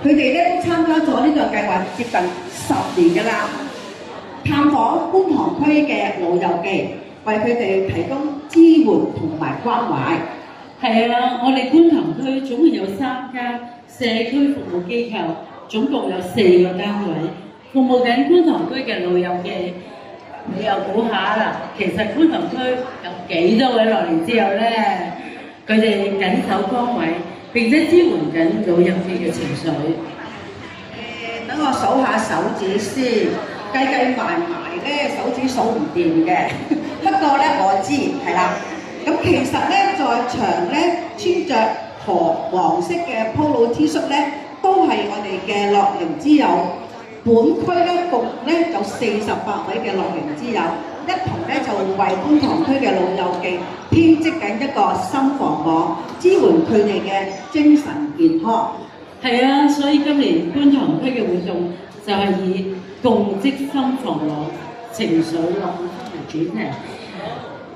佢哋咧都參加咗呢個計劃接近10年㗎啦，探訪觀塘區嘅老友記，為佢哋提供支援同埋關懷。係啊，我哋觀塘區總共有3間社區服務機構，總共有4個單位，服務緊觀塘區嘅老友記。你又估下啦，其實觀塘區有幾多位樂齡之友咧？佢哋緊守崗位，並且支援緊老友記嘅情緒。等我數下手指先，計埋咧手指數唔掂嘅。不過咧我知係啦。咁其實咧在場咧穿着黃色嘅 polo T 恤咧，都係我哋嘅樂齡之友。本區咧共咧有48位嘅樂齡之友，一同咧就為觀塘區嘅老友記編織緊一個心房網，支援佢哋嘅精神健康。係啊，所以今年觀塘區嘅活動就係以共織心房網、情緒樂為主題。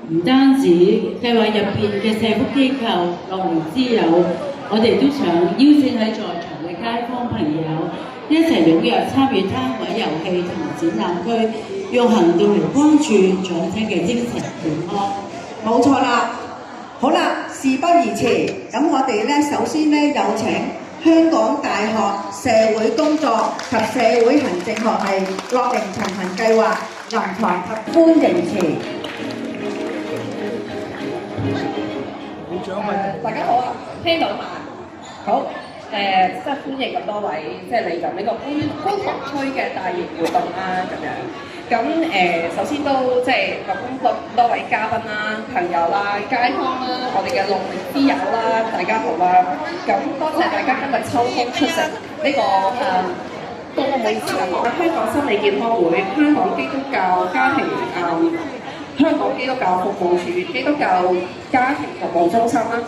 唔單止計劃入邊嘅社福機構、樂齡之友，我哋都想邀請喺在場嘅街坊朋友一齊踴躍參與攤位遊戲同埋展覽區，用行動嚟關注長者嘅精神健康。冇錯啦，好啦，事不宜遲，咁我哋咧首先咧有請香港大學社會工作及社會行政學系樂齡同行計劃臨床及歡迎詞。大家好啊，聽到嘛？好，即係歡迎咁多位，即係嚟緊呢個觀塘區嘅大型活動啦，咁樣。咁首先都即係咁多位嘉賓啦、朋友啦、街坊啦、我哋嘅樂齡之友啦，大家好啦。咁多謝大家今日抽空出席呢個多唔好意思啊，香港心理健康會、香港基督教家庭香港基督教服務處基督教家庭服務中心啦，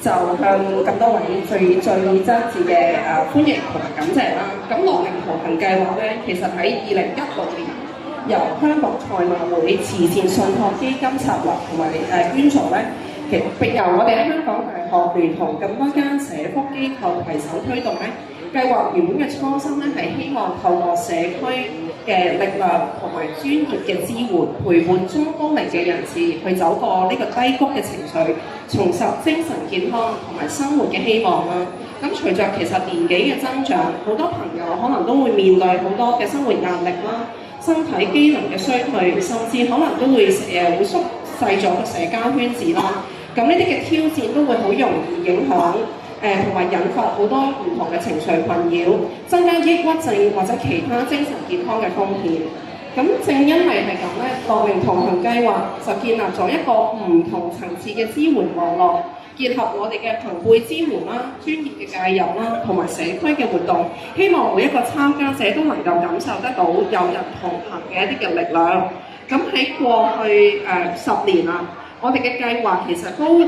就向咁多位最真摯嘅歡迎同埋感謝啦。咁樂齡同行計劃咧，其實喺2016年由香港賽馬會慈善信託基金策劃同埋捐助咧，其實並由我哋香港大學聯同咁多間社福機構攜手推動咧。計劃原本嘅初心咧，係希望透過社區嘅力量同埋專業嘅支援，陪伴中高齡嘅人士去走過呢個低谷嘅情緒，重拾精神健康同埋生活嘅希望啦。咁隨着其實年紀嘅增長，好多朋友可能都會面對好多嘅生活壓力啦，身體機能嘅衰退，甚至可能都會會縮細咗個社交圈子啦。咁呢啲嘅挑戰都會好容易影響同埋引發好多唔同嘅情緒困擾，增加抑鬱症或者其他精神健康嘅風險。咁正因為係咁咧，樂齡同行計劃就建立咗一個唔同層次嘅支援網絡，結合我哋嘅朋輩支援啦、專業嘅介入啦，同埋社區嘅活動，希望每一個參加者都能夠感受得到有人同行嘅一啲嘅力量。咁喺過去10年啊，我哋嘅計劃其實都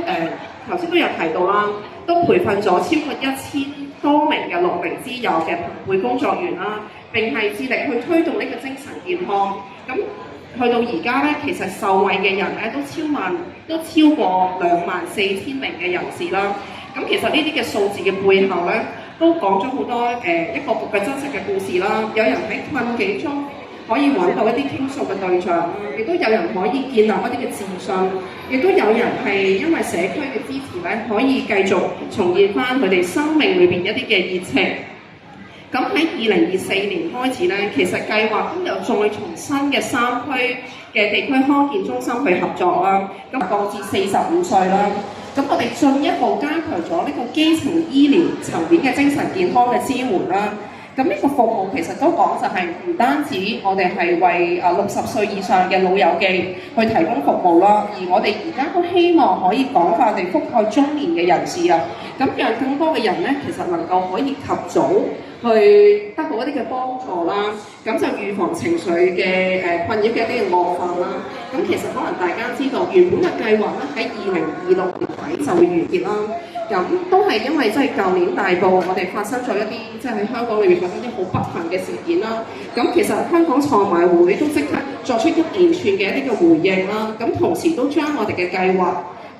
頭先都有提到啦。都培訓咗超過1000多名嘅樂齡之友嘅朋輩工作員啦，並係致力去推動呢個精神健康。咁去到而家咧，其實受惠嘅人咧都超過24000名嘅人士啦。咁其實呢啲嘅數字嘅背後咧，都講咗好多一個嘅真實嘅故事啦。有人喺困境中可以揾到一啲傾訴嘅對象啦，亦都有人可以建立一啲嘅自信，亦都有人係因為社區嘅支持咧，可以繼續重現翻佢哋生命裏邊一啲嘅熱情。咁喺2024年開始咧，其實計劃都有再從新嘅3區嘅地區康健中心去合作啦，咁降至45歲啦。咁我哋進一步加強咗呢個基層醫療層面嘅精神健康嘅支援啦。咁呢個服務其實都講就係唔單止我哋係為60歲以上嘅老友記去提供服務啦，而我哋而家都希望可以廣泛地覆蓋中年嘅人士啊，咁讓更多嘅人咧，其實能夠可以及早去得到一啲嘅幫助啦，咁就預防情緒嘅困擾嘅一啲嘅惡化啦。咁其實可能大家知道原本嘅計劃咧喺2026年底就會完結啦。咁都係因為即係舊年大埔我哋發生咗一啲即係喺香港裏面發生啲好不幸嘅事件啦。咁其實香港賽馬會都即刻作出一連串嘅一啲嘅回應啦。咁同時都將我哋嘅計劃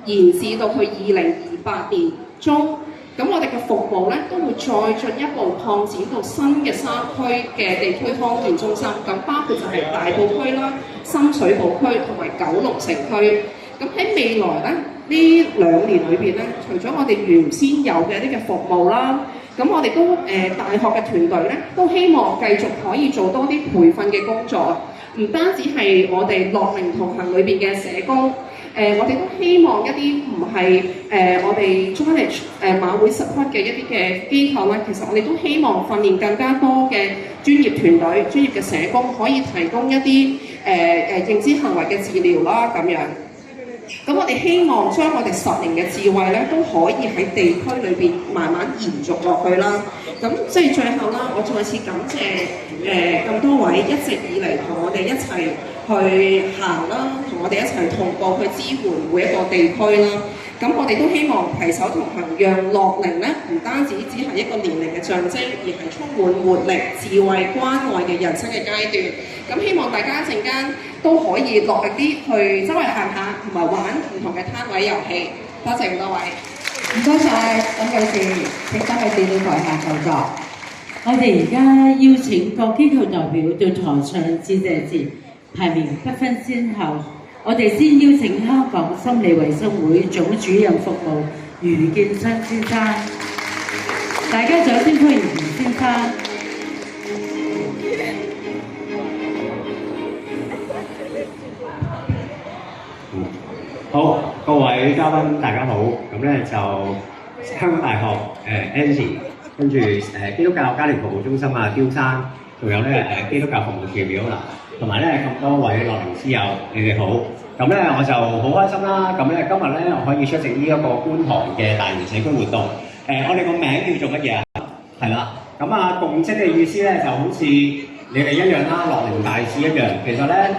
延至到去2028年中咁我哋嘅服務咧都會再進一步擴展到新嘅3區嘅地區康健中心，咁包括就係大埔區啦、深水埗區同埋九龍城區。咁喺未來咧呢2年裏邊咧，除咗我哋原先有嘅一啲嘅服務啦，咁我哋都大學嘅團隊咧都希望繼續可以做多啲培訓嘅工作，唔單止係我哋樂齡同行裏邊嘅社工。我哋都希望一啲唔係我哋 Johnage 馬會 support 嘅一啲嘅機構咧，其實我哋都希望訓練更加多嘅專業團隊、專業嘅社工，可以提供一啲認知行為嘅治療啦咁樣。咁我哋希望將我哋10年嘅智慧咧，都可以喺地區裏邊慢慢延續落去啦。咁即係最後啦，我再次感謝咁多位一直以嚟同我哋一齊去行啦，同我哋一齊同步去支援每一個地區啦。咁我哋都希望攜手同行，讓樂齡咧唔單止只係一個年齡嘅象徵，而係充滿活力、智慧、關愛嘅人生嘅階段。咁希望大家一陣間都可以落力啲去周圍行下，同埋玩唔同嘅攤位遊戲。多謝咁多位。唔該晒，咁嘅事請翻去電腦台下就座。我哋而家邀請各機構代表到台上致謝詞，排名不分先後。我哋先邀請香港心理衛生會總主任服務余建生先生，大家掌聲歡迎余先生。好，各位嘉賓大家好。咁咧就香港大學Angie， 跟住基督教家庭服務中心啊，刁生，仲有咧基督教服務傳廟啦，同埋咧咁多位樂齡師友，你哋好。咁咧我就好開心啦。咁咧今日咧我可以出席呢一個觀塘嘅大型社區活動。我哋個名叫做乜嘢啊？係啦。咁啊共職嘅意思咧就好似你哋一樣啦，樂齡大使一樣。其實咧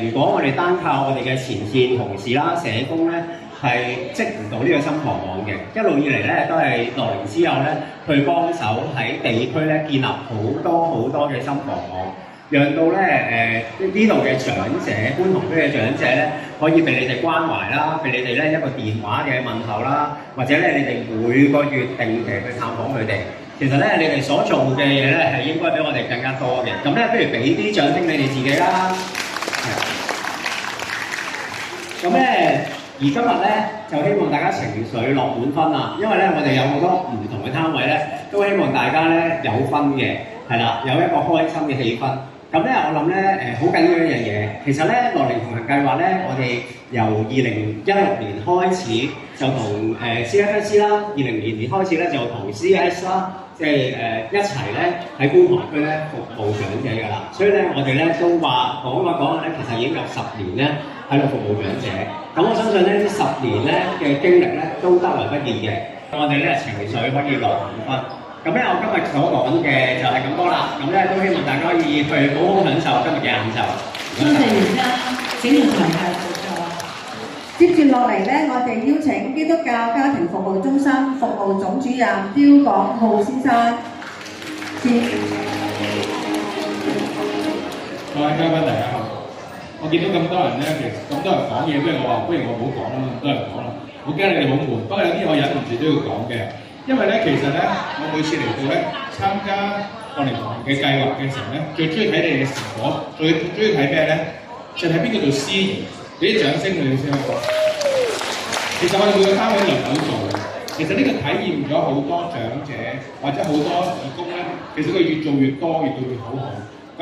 如果我哋單靠我哋嘅前線同事啦、社工咧，係織唔到呢個心房網嘅。一路以嚟咧都係樂齡師友咧去幫手喺地區咧建立好多嘅心房網。讓到咧呢度嘅長者，觀塘區嘅長者咧，可以被你哋關懷啦，俾你哋咧一個電話嘅問候啦，或者咧你哋每個月定期去探訪佢哋。其實咧你哋所做嘅嘢咧係應該比我哋更加多嘅。咁咧不如俾啲掌聲你哋自己啦。咁咧而今日咧就希望大家情緒落滿分啦，因為咧我哋有好多唔同嘅攤位咧，都希望大家咧有分嘅，係啦，有一個開心嘅氣氛。咁咧，我諗咧好緊要一樣嘢，其實咧樂齡同行計劃咧，我哋由2016年開始就同CFS 啦，2020年開始咧就同 CS 啦，即係一齊咧喺觀塘區咧服務長者㗎啦。所以咧，我哋咧都話講下咧，其實已經有10年咧喺度服務長者。咁我相信咧呢10年咧嘅經歷咧都得來不易嘅。我哋咧情緒可以落滿分。咁咧，我今日所講嘅就係咁多啦。咁咧都希望大家可以去好好享受今日嘅晏晝。多謝余生，請到台下就座。接住落嚟咧，我哋邀請基督教家庭服務中心服務總主任刁廣浩先生。各位嘉賓大家好，我見到咁多人咧，其實咁多人講嘢，不如我唔好講啦，咁多人講啦，我驚你哋好悶。不過有啲我忍唔住都要講嘅。因為咧，其實咧，我每次嚟到咧參加樂齡同行嘅計劃嘅時候咧，最中意睇你嘅成果，最中意睇咩咧？就睇邊個做司儀，俾啲掌聲佢哋先。其實我哋每個單位輪流做嘅，其實呢個體驗咗好多長者或者好多義工咧，其實佢越做越多，越做越好。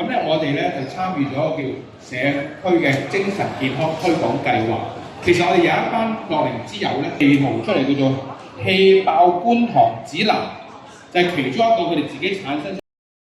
咁咧，我哋咧就參與咗叫社區嘅精神健康推廣計劃。其實我哋有一班樂齡之友咧，地圖出嚟叫做氣爆觀塘指南，就係其中一個佢哋自己產生。